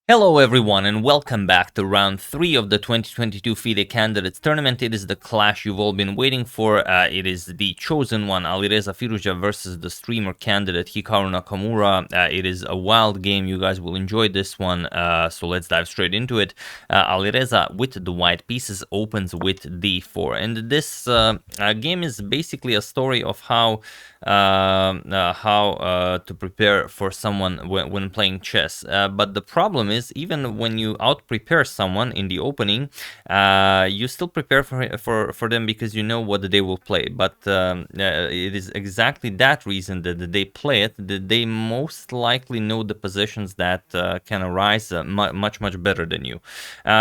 Hello everyone and welcome back to round 3 of the 2022 FIDE Candidates Tournament. It is the clash you've all been waiting for. It is the chosen one, Alireza Firouzja versus the streamer candidate Hikaru Nakamura. It is a wild game. You guys will enjoy this one, so let's dive straight into it. Alireza with the white pieces opens with d4, and this game is basically a story of how to prepare for someone when playing chess. But the problem is, even when you out-prepare someone in the opening, you still prepare for them because you know what they will play. But it is exactly that reason that they play it, that they most likely know the positions that can arise much better than you.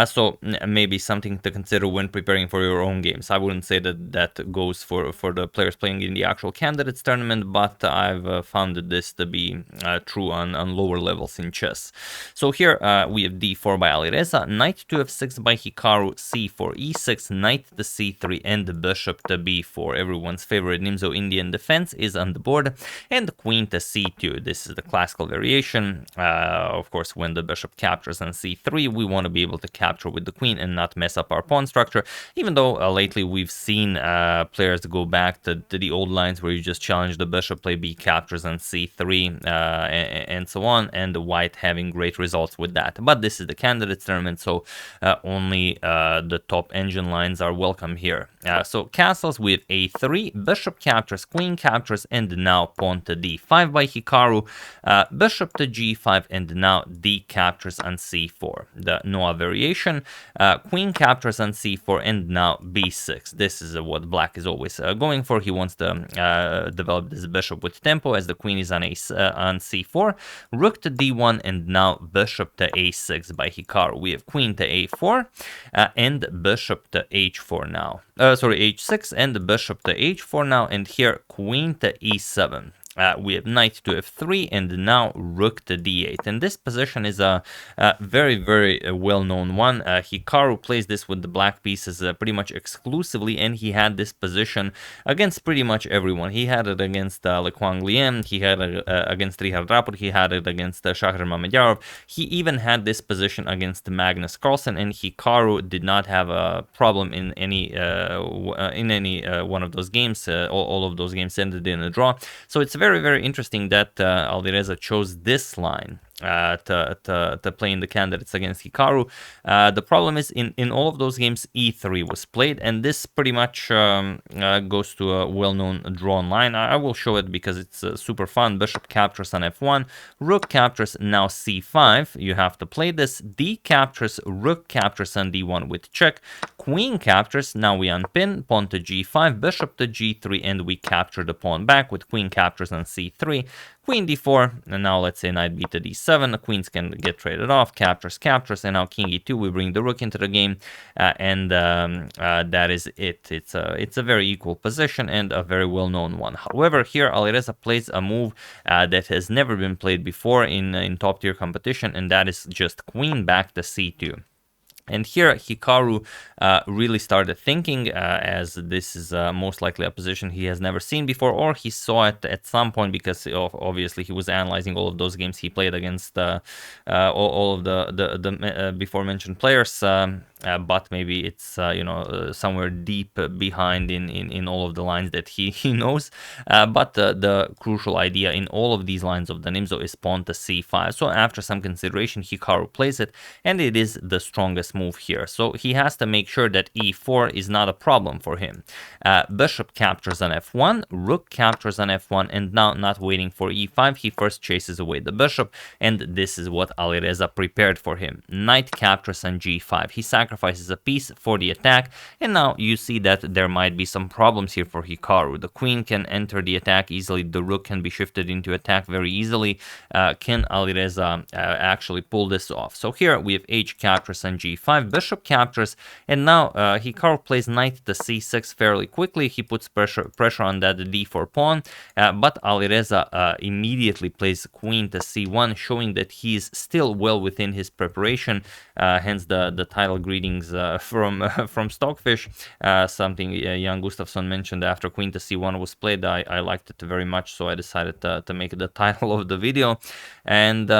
So maybe something to consider when preparing for your own games. I wouldn't say that goes for the players playing in the actual candidates tournament, but I've found this to be true on lower levels in chess. So here we have d4 by Alireza, knight to f6 by Hikaru, c4 e6, knight to c3, and the bishop to b4. Everyone's favorite Nimzo-Indian Defense is on the board, and queen to c2. This is the classical variation. Of course, when the bishop captures on c3, we want to be able to capture with the queen and not mess up our pawn structure, even though lately we've seen players go back to the old lines where you just challenge the bishop, play b captures on c3, and so on, and the white having great results with that. But this is the candidates tournament, so only the top engine lines are welcome here. So castles with a3, bishop captures, queen captures, and now pawn to d5 by Hikaru, bishop to g5, and now d captures on c4. The Noah variation, queen captures on c4, and now b6. This is what black is always going for. He wants to develop this bishop with tempo as the queen is on c4, rook to d1, and now bishop to a6 by Hikaru. We have queen to a4 and bishop to h4 now. H6 and bishop to h4 now, and here queen to e7. We have knight to f3 and now rook to d8, and this position is a very well-known one. Hikaru plays this with the black pieces pretty much exclusively, and he had this position against pretty much everyone. He had it against Le Quang Lien, he had it against Richard Rapport, he had it against Shahriar Mamedyarov. He even had this position against Magnus Carlsen, and Hikaru did not have a problem in any one of those games. All of those games ended in a draw, so it's very interesting that Alireza chose this line to play in the candidates against Hikaru. The problem is in all of those games e3 was played, and this pretty much goes to a well-known drawn line. I will show it because it's super fun. Bishop captures on f1, rook captures, now c5. You have to play this. D captures, rook captures on d1 with check, queen captures, now we unpin, pawn to g5, bishop to g3, and we capture the pawn back with queen captures on c3, queen d4, and now let's say knight b to d7. The queens can get traded off, captures, and now king e2. We bring the rook into the game, and that is it. It's a very equal position and a very well-known one. However, here Alireza plays a move that has never been played before in top-tier competition, and that is just queen back to c2. And here Hikaru really started thinking, as this is most likely a position he has never seen before, or he saw it at some point because obviously he was analyzing all of those games he played against all of the before mentioned players. But maybe it's somewhere deep behind in all of the lines that he knows. But the crucial idea in all of these lines of the Nimzo is pawn to c5. So after some consideration, Hikaru plays it, and it is the strongest move here. So he has to make sure that e4 is not a problem for him. Bishop captures on f1, rook captures on f1, and now not waiting for e5, he first chases away the bishop, and this is what Alireza prepared for him. Knight captures on g5. He sacrifices a piece for the attack, and now you see that there might be some problems here for Hikaru. The queen can enter the attack easily, the rook can be shifted into attack very easily. Can Alireza actually pull this off? So here we have h captures on g5, bishop captures, and now Hikaru plays knight to c6 fairly quickly. He puts pressure on that d4 pawn, but Alireza immediately plays queen to c1, showing that he is still well within his preparation. Hence the title greetings from Stockfish. Something Jan Gustafsson mentioned after queen to c1 was played. I liked it very much, so I decided to make it the title of the video. And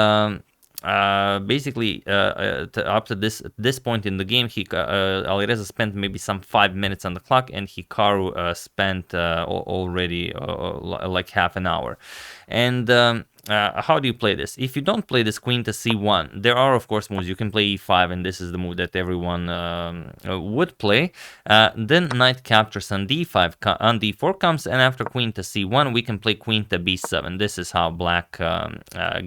basically up to this point in the game, Alireza spent maybe some 5 minutes on the clock, and Hikaru spent already like half an hour. And how do you play this? If you don't play this queen to c1, there are of course moves. You can play e5, and this is the move that everyone would play. Then knight captures on d5, on d4 comes, and after queen to c1, we can play queen to b7. This is how black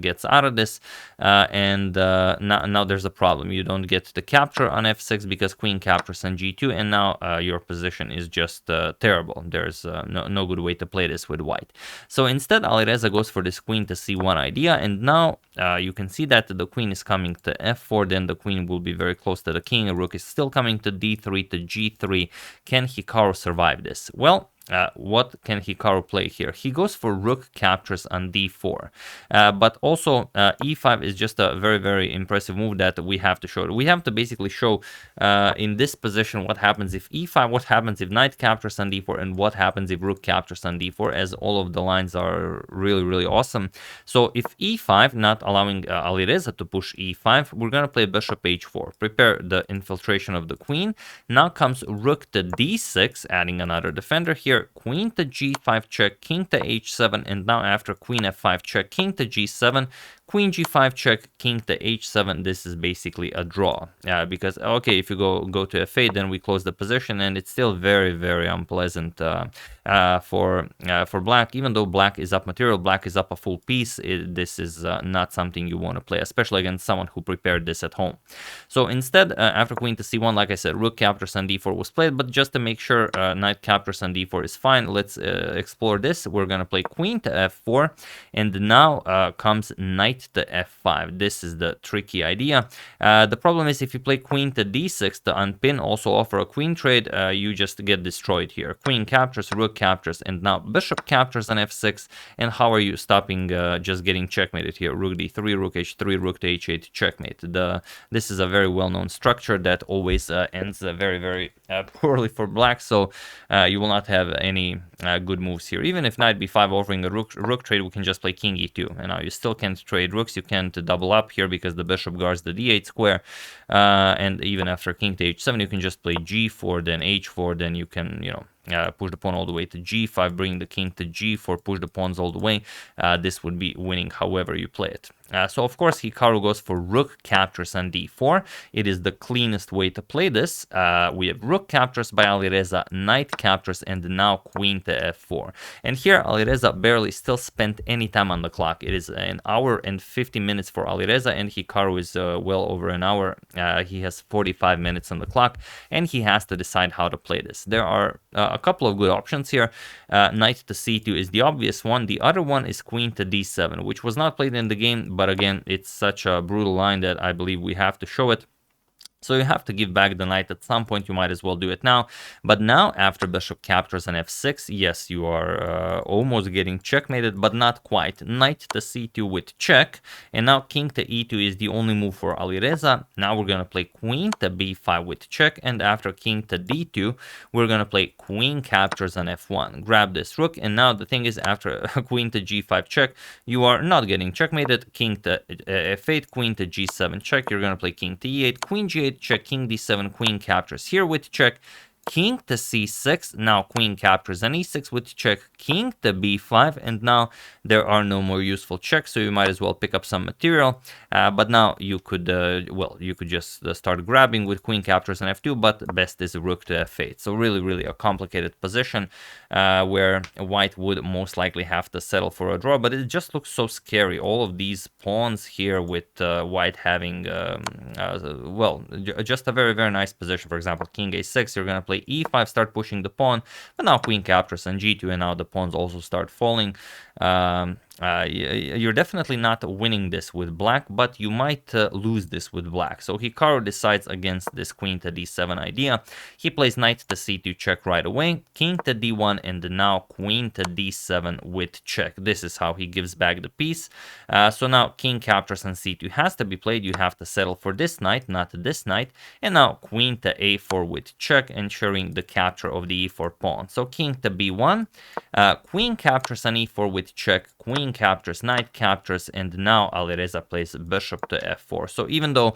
gets out of this. And now there's a problem. You don't get the capture on f6 because queen captures on g2, and now your position is just terrible. There's no good way to play this with white. So instead, Alireza goes for this queen to c1 idea, and now you can see that the queen is coming to f4, then the queen will be very close to the king. A rook is still coming to d3 to g3. Can Hikaru survive this? Well, what can Hikaru play here? He goes for rook captures on d4, but also e5 is just a very, very impressive move that we have to show. We have to basically show in this position what happens if e5, what happens if knight captures on d4, and what happens if rook captures on d4, as all of the lines are really, really awesome. So if e5, not allowing Alireza to push e5, we're going to play bishop h4, prepare the infiltration of the queen. Now comes rook to d6, adding another defender here. Queen to g5 check, king to h7, and now after queen f5 check, king to g7, queen g5 check, king to h7. This is basically a draw, because okay, if you go to f8, then we close the position, and it's still very, very unpleasant for black. Even though black is up material, black is up a full piece, this is not something you want to play, especially against someone who prepared this at home. So instead, after queen to c1, like I said, rook captures on d4 was played, but just to make sure knight captures on d4 is fine, let's explore this. We're gonna play queen to f4, and now comes knight to f5. This is the tricky idea. The problem is if you play queen to d6 to unpin, also offer a queen trade, you just get destroyed here. Queen captures, rook captures, and now bishop captures on f6. And how are you stopping just getting checkmated here? Rook d3, rook h3, rook to h8, checkmate. This is a very well-known structure that always ends very, very poorly for black, so you will not have any good moves here. Even if knight b5 offering a rook trade, we can just play king e2, and now you still can't trade rooks. You can't double up here because the bishop guards the d8 square, and even after king to h7, you can just play g4, then h4, then you can, you know, push the pawn all the way to g5, bring the king to g4, push the pawns all the way. This would be winning however you play it. So of course Hikaru goes for rook captures on d4. It is the cleanest way to play this. We have rook captures by Alireza, knight captures, and now queen to f4. And here Alireza barely still spent any time on the clock. It is an hour and 50 minutes for Alireza, and Hikaru is well over an hour. He has 45 minutes on the clock, and he has to decide how to play this. There are a couple of good options here. Knight to c2 is the obvious one. The other one is queen to d7, which was not played in the game, but again, it's such a brutal line that I believe we have to show it. So you have to give back the knight at some point. You might as well do it now. But now, after bishop captures on f6, yes, you are almost getting checkmated, but not quite. Knight to c2 with check, and now king to e2 is the only move for Alireza. Now we're gonna play queen to b5 with check, and after king to d2, we're gonna play queen captures on f1. Grab this rook, and now the thing is, after queen to g5 check, you are not getting checkmated. King to f8, queen to g7 check. You're gonna play king to e8, queen g8 check, king d7, queen captures here with check, king to c6, now queen captures on e6 with check, king to b5, and now there are no more useful checks, so you might as well pick up some material. But now you could, well, you could just start grabbing with queen captures on f2, but best is rook to f8. So really, really a complicated position where white would most likely have to settle for a draw, but it just looks so scary. All of these pawns here with white having, well, just a very, very nice position. For example, king a6, you're going to play e5, start pushing the pawn, but now queen captures on g2, and now the pawns also start falling. You're definitely not winning this with black, but you might lose this with black. So Hikaru decides against this queen to d7 idea. He plays knight to c2 check right away, king to d1, and now queen to d7 with check. This is how he gives back the piece. So now king captures on c2 has to be played. You have to settle for this knight, not this knight. And now queen to a4 with check, ensuring the capture of the e4 pawn. So king to b1, queen captures on e4 with check, queen queen captures, knight captures, and now Alireza plays bishop to f4. So even though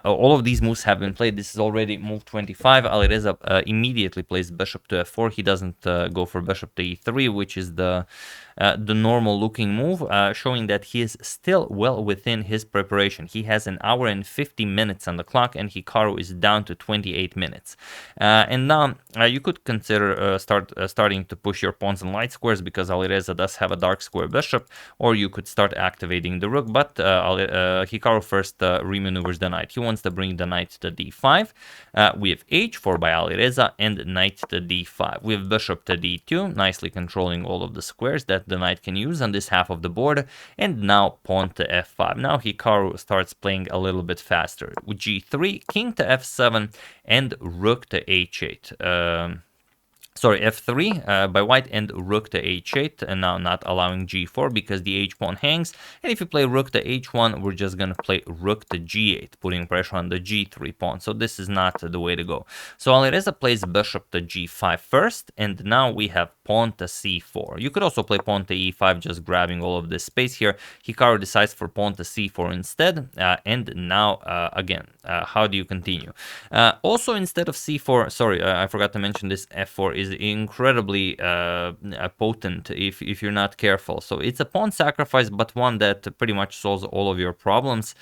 all of these moves have been played, this is already move 25. Alireza immediately plays bishop to f4. He doesn't go for bishop to e3, which is the normal looking move, showing that he is still well within his preparation. He has an hour and 50 minutes on the clock, and Hikaru is down to 28 minutes. And now you could consider starting to push your pawns in light squares, because Alireza does have a dark square bishop, or you could start activating the rook, but Hikaru first remaneuvers the knight. He wants to bring the knight to d5. We have h4 by Alireza and knight to d5. We have bishop to d2, nicely controlling all of the squares that the knight can use on this half of the board, and now pawn to f5. Now Hikaru starts playing a little bit faster with g3, king to f7, and rook to h8. Sorry, f3 by white, and rook to h8, and now not allowing g4 because the h-pawn hangs. And if you play rook to h1, we're just going to play rook to g8, putting pressure on the g3 pawn. So this is not the way to go. So Alireza plays bishop to g5 first, and now we have pawn to c4. You could also play pawn to e5, just grabbing all of this space here. Hikaru decides for pawn to c4 instead, and now again, how do you continue? Also, instead of c4, sorry, I forgot to mention this, f4 is incredibly potent if you're not careful. So it's a pawn sacrifice, but one that pretty much solves all of your problems.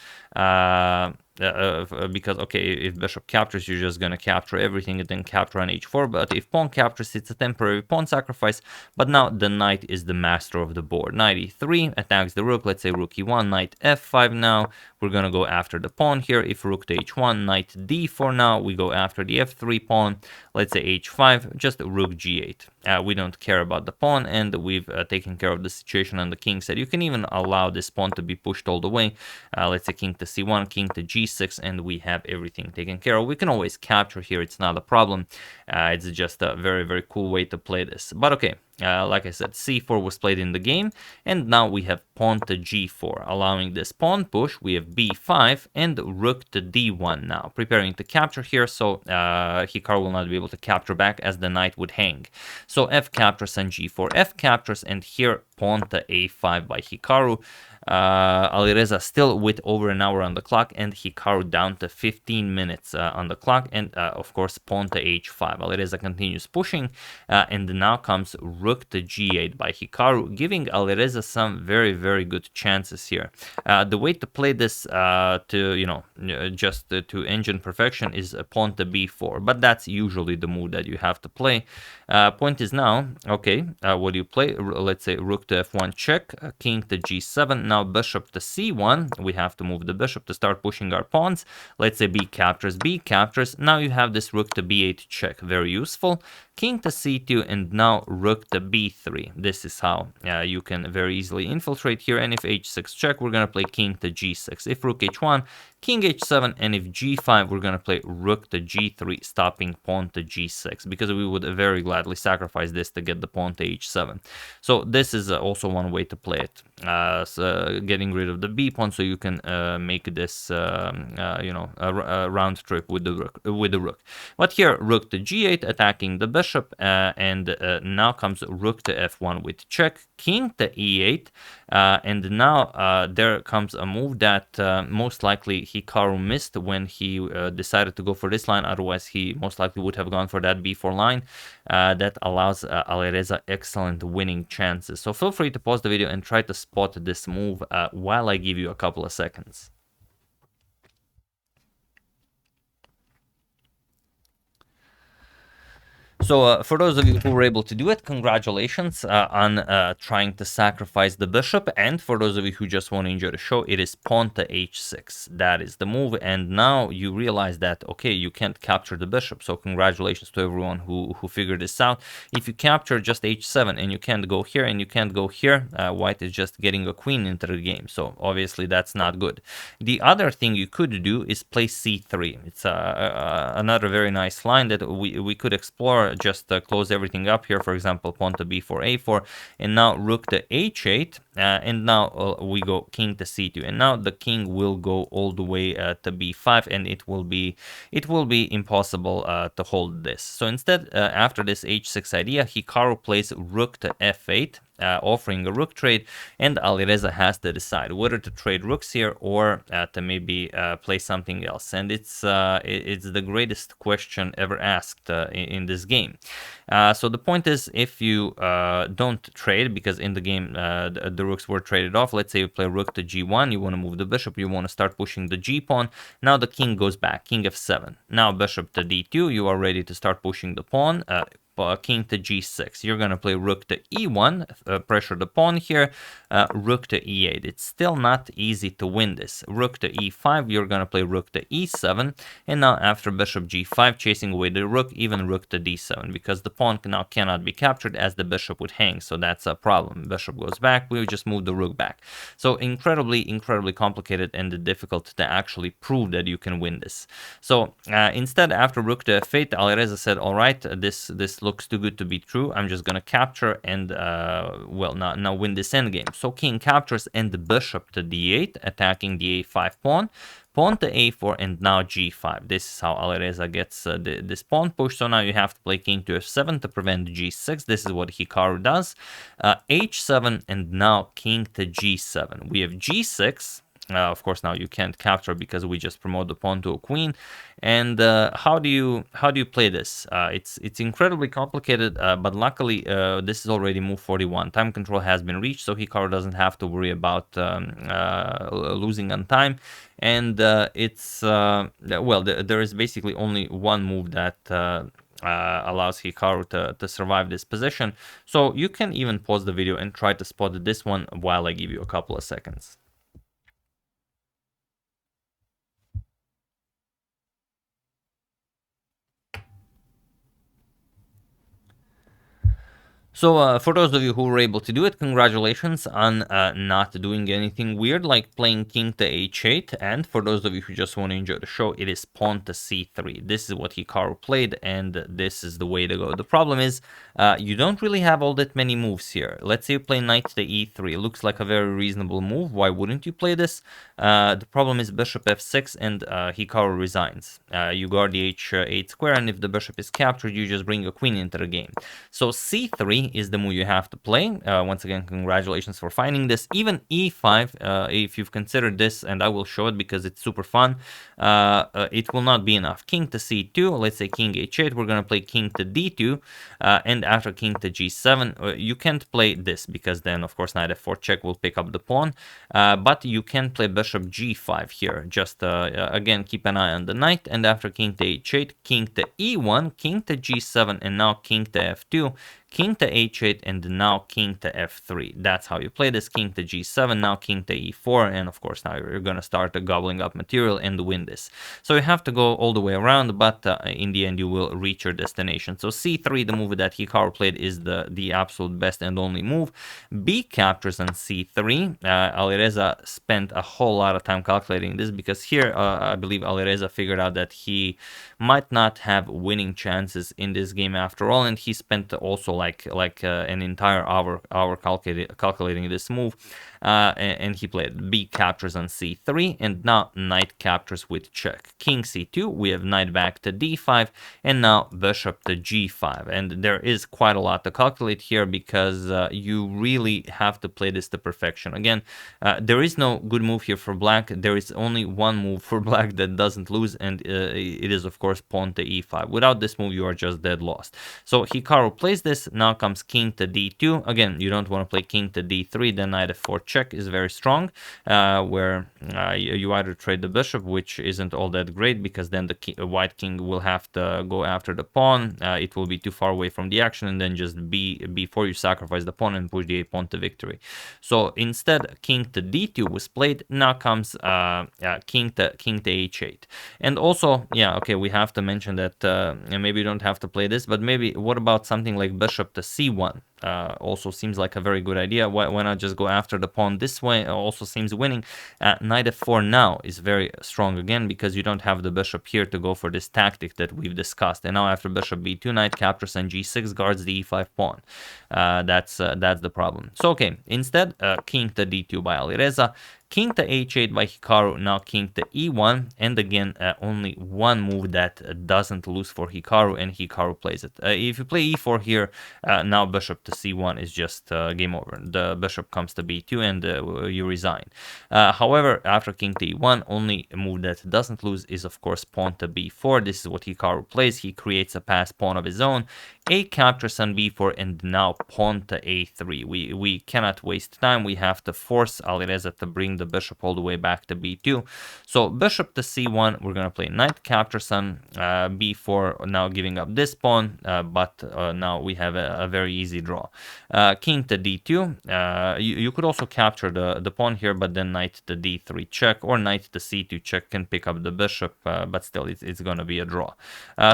Because, okay, if bishop captures, you're just going to capture everything and then capture on h4. But if pawn captures, it's a temporary pawn sacrifice. But now the knight is the master of the board. Knight e3 attacks the rook. Let's say rook e1, knight f5 now. We're going to go after the pawn here. If rook to h1, knight d4 now. We go after the f3 pawn. Let's say h5, just rook g8. We don't care about the pawn, and we've taken care of the situation on the king side. You can even allow this pawn to be pushed all the way. Let's say king to c1, king to g6, and we have everything taken care of. We can always capture here. It's not a problem. It's just a very, very cool way to play this. But okay. Like I said, c4 was played in the game, and now we have pawn to g4, allowing this pawn push. We have b5 and rook to d1 now, preparing to capture here, so Hikaru will not be able to capture back as the knight would hang. So f captures and g4, f captures, and here pawn to a5 by Hikaru. Alireza still with over an hour on the clock, and Hikaru down to 15 minutes on the clock, and of course pawn to h5. Alireza continues pushing, and now comes rook to g8 by Hikaru, giving Alireza some very, very good chances here. The way to play this to, just to engine perfection is pawn to b4, but that's usually the move that you have to play. Point is now, okay, what do you play? Let's say rook to f1 check, king to g7, now bishop to c1. We have to move the bishop to start pushing our pawns. Let's say b captures, now you have this rook to b8 check, very useful. King to c2, and now rook to b3. This is how you can very easily infiltrate here. And if h6 check, we're going to play king to g6. If rook h1, king h7, and if g5, we're going to play rook to g3, stopping pawn to g6, because we would very gladly sacrifice this to get the pawn to h7. So this is also one way to play it, getting rid of the b pawn, so you can make this a round trip with the rook. But here rook to g8, attacking the bishop, and now comes rook to f1 with check, king to e8, and now there comes a move that most likely Hikaru missed when he decided to go for this line. Otherwise, he most likely would have gone for that b4 line. That allows Alireza excellent winning chances. So feel free to pause the video and try to spot this move while I give you a couple of seconds. So for those of you who were able to do it, congratulations on trying to sacrifice the bishop. And for those of you who just want to enjoy the show, it is pawn to h6. That is the move. And now you realize that, okay, you can't capture the bishop. So congratulations to everyone who figured this out. If you capture just h7 and you can't go here and you can't go here, white is just getting a queen into the game. So obviously that's not good. The other thing you could do is play c3. It's another very nice line that we could explore. Just close everything up here, for example, pawn to b4, a4, and now rook to h8, and now we go king to c2, and now the king will go all the way to b5, and it will be impossible to hold this. So instead, after this h6 idea, Hikaru plays rook to f8, offering a rook trade, and Alireza has to decide whether to trade rooks here or to maybe play something else. And it's the greatest question ever asked in this game. So the point is, if you don't trade, because in the game the rooks were traded off. Let's say you play rook to g1, you want to move the bishop, you want to start pushing the g pawn. Now the king goes back, king f7. Now bishop to d2, you are ready to start pushing the pawn. King to g6. You're going to play rook to e1, pressure the pawn here, rook to e8. It's still not easy to win this. Rook to e5, you're going to play rook to e7, and now after bishop g5, chasing away the rook, even rook to d7, because the pawn now cannot be captured as the bishop would hang, so that's a problem. Bishop goes back, we just move the rook back. So incredibly complicated and difficult to actually prove that you can win this. So instead, after rook to f8, Alireza said, all right, this looks too good to be true. I'm just gonna capture and now win this endgame. So king captures and the bishop to d8, attacking the a5 pawn. Pawn to a4, and now g5. This is how Alireza gets this pawn push. So now you have to play king to f7 to prevent g6. This is what Hikaru does. h7, and now king to g7. We have g6. Of course, now you can't capture because we just promote the pawn to a queen. And how do you play this? It's incredibly complicated, but luckily this is already move 41. Time control has been reached, so Hikaru doesn't have to worry about losing on time. And there is basically only one move that allows Hikaru to survive this position. So you can even pause the video and try to spot this one while I give you a couple of seconds. So for those of you who were able to do it, congratulations on not doing anything weird like playing king to h8. And for those of you who just want to enjoy the show, it is pawn to c3. This is what Hikaru played, and this is the way to go. The problem is you don't really have all that many moves here. Let's say you play knight to e3. It looks like a very reasonable move. Why wouldn't you play this? The problem is bishop f6, and Hikaru resigns. You guard the h8 square, and if the bishop is captured, you just bring a queen into the game. So c3 is the move you have to play. Once again, congratulations for finding this. Even e5, if you've considered this, and I will show it because it's super fun, it will not be enough. King to c2, let's say king h8, we're going to play king to d2, and after king to g7, you can't play this because then, of course, knight f4 check will pick up the pawn, but you can play bishop g5 here. Just, again, keep an eye on the knight, and after king to h8, king to e1, king to g7, and now king to f2, king to h8, and now king to f3. That's how you play this. King to g7, now king to e4, and of course now you're going to start gobbling up material and win this. So you have to go all the way around, but in the end you will reach your destination. So c3, the move that Hikaru played, is the absolute best and only move. B captures on c3. Alireza spent a whole lot of time calculating this because here I believe Alireza figured out that he might not have winning chances in this game after all, and he spent also like an entire hour calculating this move, and he played b captures on c3, and now knight captures with check. King c2, we have knight back to d5, and now bishop to g5. And there is quite a lot to calculate here because you really have to play this to perfection. Again, there is no good move here for black. There is only one move for black that doesn't lose, and it is of course pawn to e5. Without this move, you are just dead lost. So Hikaru plays this. Now comes king to d2. Again, you don't want to play king to d3. Then knight f4 check is very strong, where you either trade the bishop, which isn't all that great because then the white king will have to go after the pawn. It will be too far away from the action, and then just before you sacrifice the pawn and push the a pawn to victory. So instead, king to d2 was played. Now comes king to h8. And also, yeah, okay, we have to mention that maybe you don't have to play this, but maybe what about something like bishop to c1? also seems like a very good idea. Why not just go after the pawn this way? Also seems winning. Knight f4 now is very strong again, because you don't have the bishop here to go for this tactic that we've discussed. And now after bishop b2, knight captures and g6 guards the e5 pawn. That's the problem. So okay, instead, king to d2 by Alireza, king to h8 by Hikaru, now king to e1, and again, only one move that doesn't lose for Hikaru, and Hikaru plays it. If you play e4 here, now bishop to c1 is just game over. The bishop comes to b2 and you resign. However, after king to e1, only a move that doesn't lose is, of course, pawn to b4. This is what Hikaru plays. He creates a passed pawn of his own. A captures on b4, and now pawn to a3. We cannot waste time. We have to force Alireza to bring the bishop all the way back to b2. So bishop to c1, we're going to play knight captures on b4, now giving up this pawn, but now we have a very easy draw. King to d2. You could also capture the pawn here, but then knight to d3 check, or knight to c2 check can pick up the bishop, but still it's going to be a draw.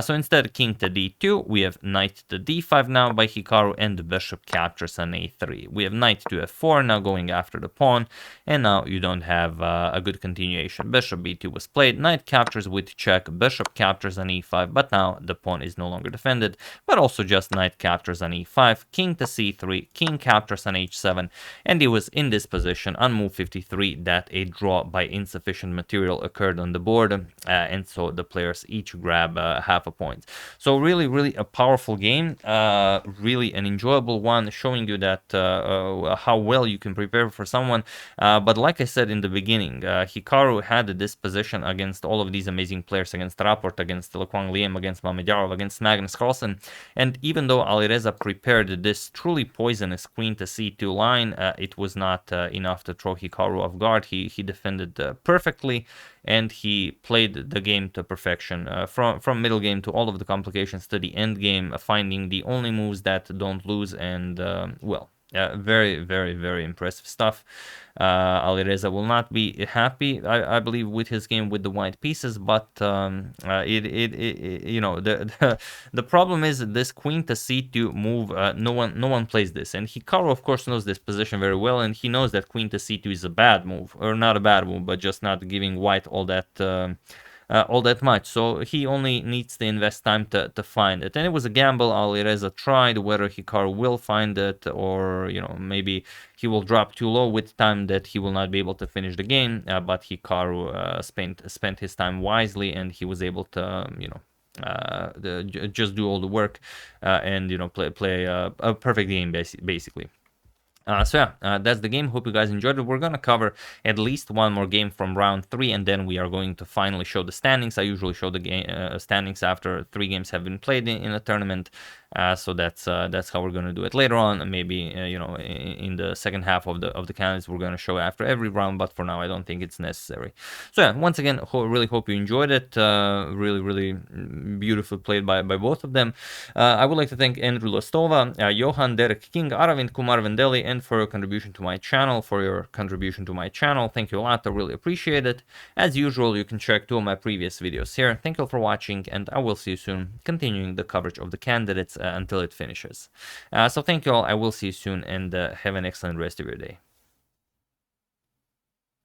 So instead, king to d2, we have knight to d5 now by Hikaru, and the bishop captures on a3. We have knight to f4 now going after the pawn, and now you don't have a good continuation. Bishop b2 was played, knight captures with check, bishop captures on e5, but now the pawn is no longer defended, but also just knight captures on e5, king to c3, king captures on h7, and it was in this position on move 53 that a draw by insufficient material occurred on the board, and so the players each grab half a point. So really a powerful game, really an enjoyable one, showing you that how well you can prepare for someone. But like I said in the beginning, Hikaru had this position against all of these amazing players, against Rapport, against Lequang Liem, against Mamedyarov, against Magnus Carlsen, and even though Alireza prepared this truly poisonous queen to c2 line, it was not enough to throw Hikaru off guard. He defended perfectly, and he played the game to perfection, from middle game to all of the complications to the end game, finding the only moves that don't lose, and well, very impressive stuff. Alireza will not be happy, I believe, with his game with the white pieces, but you know, the problem is this queen to c2 move. No one plays this, and Hikaru of course knows this position very well, and he knows that queen to c2 is a bad move, or not a bad move, but just not giving white all that much. So he only needs to invest time to find it. And it was a gamble Alireza tried, whether Hikaru will find it, or, you know, maybe he will drop too low with time that he will not be able to finish the game. But Hikaru spent his time wisely, and he was able to, you know, just do all the work, and, you know, play a perfect game basically. So yeah, that's the game. Hope you guys enjoyed it. We're gonna cover at least one more game from round 3, and then we are going to finally show the standings. I usually show the game standings after 3 games have been played in a tournament. So that's how we're gonna do it later on. Maybe you know, in the second half of the candidates, we're gonna show after every round. But for now, I don't think it's necessary. So yeah, once again, really hope you enjoyed it. Really beautifully played by both of them. I would like to thank Andrew Lostova, Johan, Derek King, Aravind Kumar Vendeli, and for your contribution to my channel. Thank you a lot. I really appreciate it. As usual, you can check 2 of my previous videos here. Thank you for watching, and I will see you soon, continuing the coverage of the candidates until it finishes. So thank you all. I will see you soon, and have an excellent rest of your day.